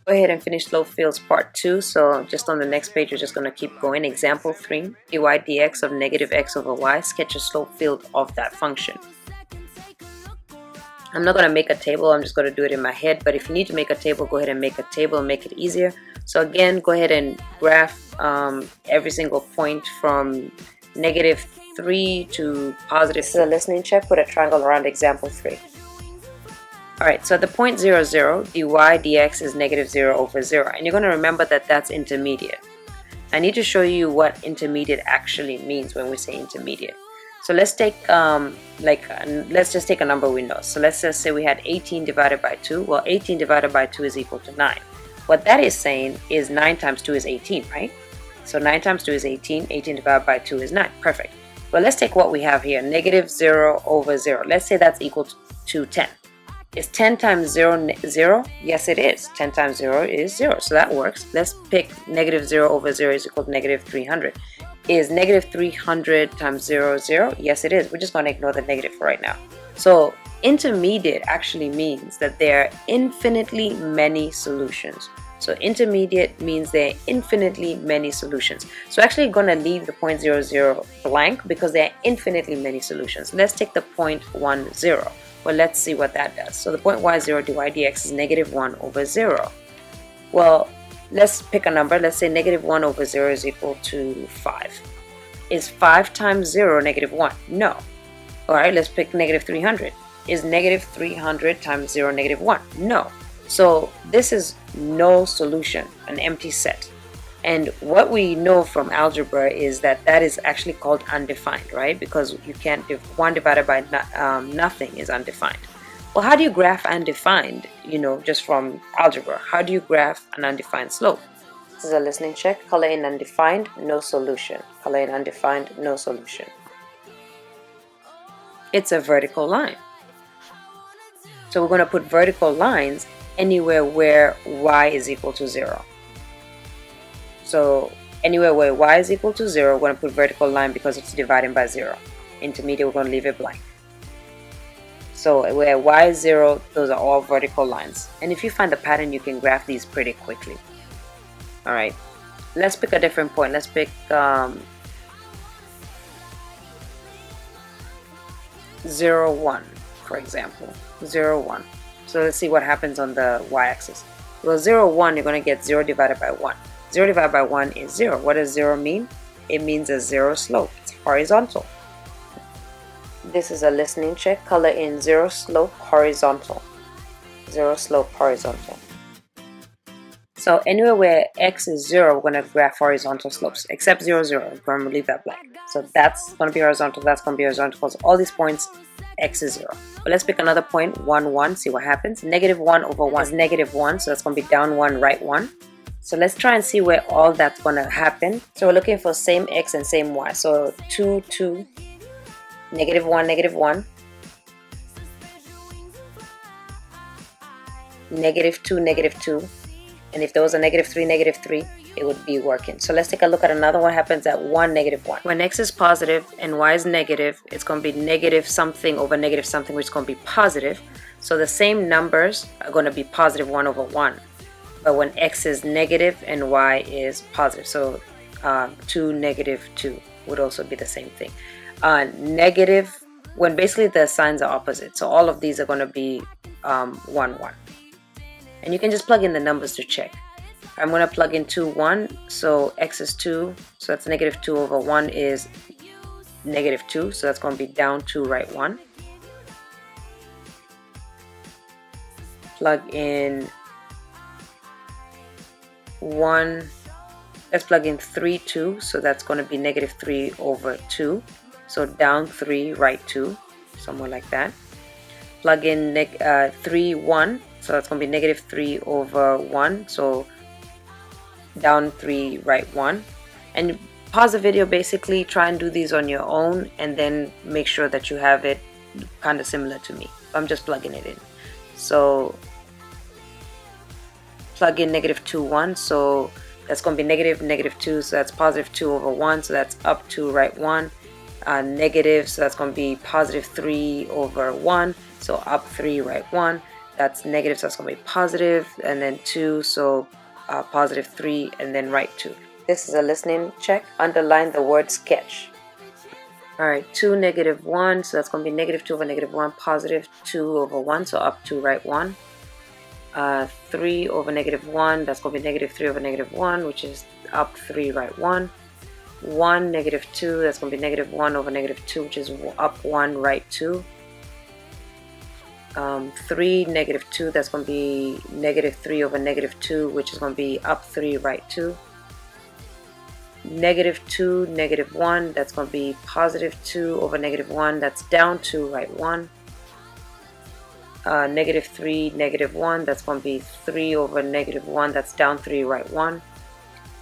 Go ahead and finish slope fields part 2. So just on the next page, we're just going to keep going. Example 3, dy dx of negative x over y. Sketch a slope field of that function. I'm not going to make a table, I'm just going to do it in my head, but if you need to make a table, go ahead and make a table and make it easier. So again, go ahead and graph every single point from negative 3 to positive. This is a listening check. Put a triangle around example 3. Alright, so at the point 0, 0, dy dx is negative 0 over 0. And you're going to remember that that's intermediate. I need to show you what intermediate actually means when we say intermediate. So let's take, let's just take a number we know. So let's just say we had 18 divided by 2. Well, 18 divided by 2 is equal to 9. What that is saying is 9 times 2 is 18, right? So 9 times 2 is 18. 18 divided by 2 is 9. Perfect. Well, let's take what we have here. Negative 0 over 0. Let's say that's equal to 10. Is 10 times 0 0? Yes, it is. 10 times 0 is 0. So that works. Let's pick negative 0 over 0 is equal to negative 300. Is negative 300 times 0 0? Yes, it is. We're just going to ignore the negative for right now. So intermediate actually means that there are infinitely many solutions. So intermediate means there are infinitely many solutions. So actually going to leave the point 0 0 blank because there are infinitely many solutions. Let's take the point 1 0. Well, let's see what that does. So the point y0 dy dx is negative 1 over 0. Well, let's pick a number. Let's say negative 1 over 0 is equal to 5. Is 5 times 0 negative 1? No. Alright, let's pick negative 300. Is negative 300 times 0 negative 1? No. So this is no solution, an empty set. And what we know from algebra is that that is actually called undefined, right? Because you can't, 1 divided by nothing is undefined. Well, how do you graph undefined, just from algebra? How do you graph an undefined slope? This is a listening check. Color in undefined, no solution. Color in undefined, no solution. It's a vertical line. So we're going to put vertical lines anywhere where y is equal to 0. So anywhere where y is equal to 0, we're going to put vertical line because it's dividing by 0. Intermediate, we're going to leave it blank. So where y is 0, those are all vertical lines. And if you find the pattern, you can graph these pretty quickly. Alright, let's pick a different point. Let's pick 0, 1, for example. 0, 1. So let's see what happens on the y-axis. Well, 0, 1, you're going to get 0 divided by 1. 0 divided by 1 is 0. What does 0 mean? It means a 0 slope. It's horizontal. This is a listening check. Color in 0 slope horizontal. 0 slope horizontal. So anywhere where x is 0, we're going to graph horizontal slopes. Except 0, 0. We're going to leave that blank. So that's going to be horizontal. That's going to be horizontal. Because all these points, x is 0. But let's pick another point. 1, 1. See what happens. Negative 1 over 1 is negative 1. So that's going to be down 1, right 1. So let's try and see where all that's going to happen. So we're looking for same x and same y. So 2, 2, negative 1, negative 1, negative 2, negative 2. And if there was a negative 3, negative 3, it would be working. So let's take a look at another one. Happens at 1, negative 1. When x is positive and y is negative, it's going to be negative something over negative something, which is going to be positive. So the same numbers are going to be positive 1 over 1. But when x is negative and y is positive, so 2, negative 2 would also be the same thing. Negative, when basically the signs are opposite. So all of these are going to be 1, 1. And you can just plug in the numbers to check. I'm going to plug in 2, 1. So x is 2. So that's negative 2 over 1 is negative 2. So that's going to be down 2, right 1. Plug in 1, let's plug in 3, 2, so that's going to be negative 3 over 2, so down 3, right 2, somewhere like that. Plug in 3, 1, so that's going to be negative 3 over 1, so down 3, right 1. And pause the video, basically try and do these on your own and then make sure that you have it kind of similar to me. I'm just plugging it in. So plug in negative 2, 1, so that's going to be negative, negative 2, so that's positive 2 over 1, so that's up 2, right 1. Negative, so that's going to be positive 3 over 1, so up 3, right 1. that's negative, so that's going to be positive, and then 2, so positive 3, and then write 2. This is a listening check. Underline the word sketch. Alright, 2, negative 1, so that's going to be negative 2 over negative 1, positive 2 over 1, so up 2, write 1. 3 over negative 1, that's going to be negative 3 over negative 1, which is up 3, write 1. 1, negative 2, that's going to be negative 1 over negative 2, which is up 1, write 2. 3, negative 2, that's going to be negative 3 over negative 2, which is going to be up 3, write 2. Negative 2, negative 1, that's going to be positive 2 over negative 1, that's down 2, write 1. Negative 3, negative 1, that's going to be 3 over negative 1, that's down 3, write 1.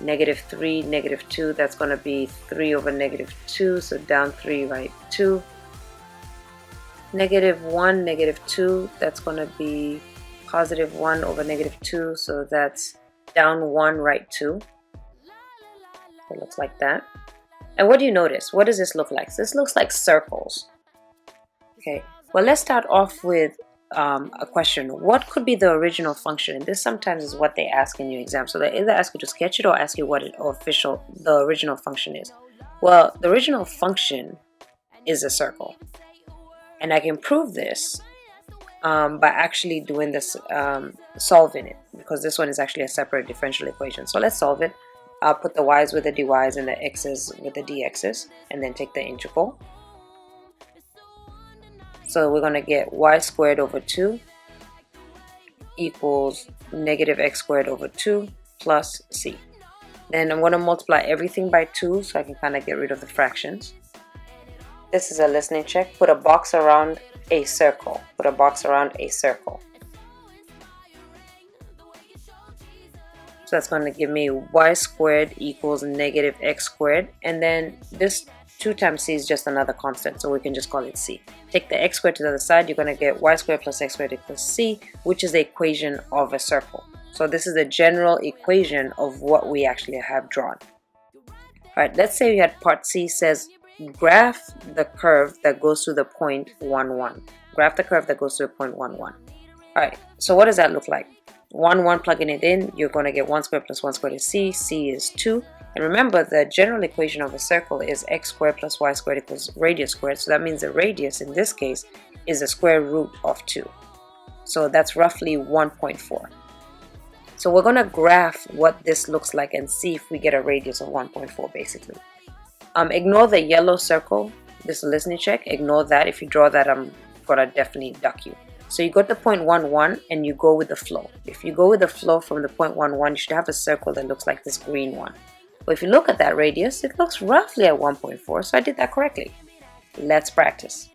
Negative 3, negative 2, that's going to be 3 over negative 2, so down 3, write 2. Negative 1, negative 2, that's going to be positive 1 over negative 2, so that's down 1, write 2. It looks like that. And what do you notice? What does this look like? This looks like circles. Okay, well, let's start off with a question. What could be the original function? And this sometimes is what they ask in your exam. So they either ask you to sketch it or ask you what the original function is. Well, the original function is a circle. And I can prove this by actually doing this, solving it, because this one is actually a separate differential equation. So let's solve it. I'll put the y's with the dy's and the x's with the dx's, and then take the integral. So we're going to get y squared over 2 equals negative x squared over 2 plus c. Then I'm going to multiply everything by 2 so I can kind of get rid of the fractions. This is a listening check. Put a box around a circle. Put a box around a circle. So that's going to give me y squared equals negative x squared. And then this 2 times c is just another constant, so we can just call it c. Take the x squared to the other side, you're going to get y squared plus x squared equals c, which is the equation of a circle. So this is the general equation of what we actually have drawn. Alright, let's say we had part C says graph the curve that goes to the point 1, 1. Graph the curve that goes to the point 1, 1. Alright, so what does that look like? 1, 1, plugging it in, you're going to get 1 squared plus 1 squared is c. C is 2. And remember, the general equation of a circle is x squared plus y squared equals radius squared. So that means the radius in this case is the square root of 2. So that's roughly 1.4. So we're going to graph what this looks like and see if we get a radius of 1.4 basically. Ignore the yellow circle, this listening check. Ignore that. If you draw that, I'm going to definitely duck you. So you go to the point 1, 1 and you go with the flow. If you go with the flow from the point 1, 1, you should have a circle that looks like this green one. But if you look at that radius, it looks roughly at 1.4, so I did that correctly. Let's practice.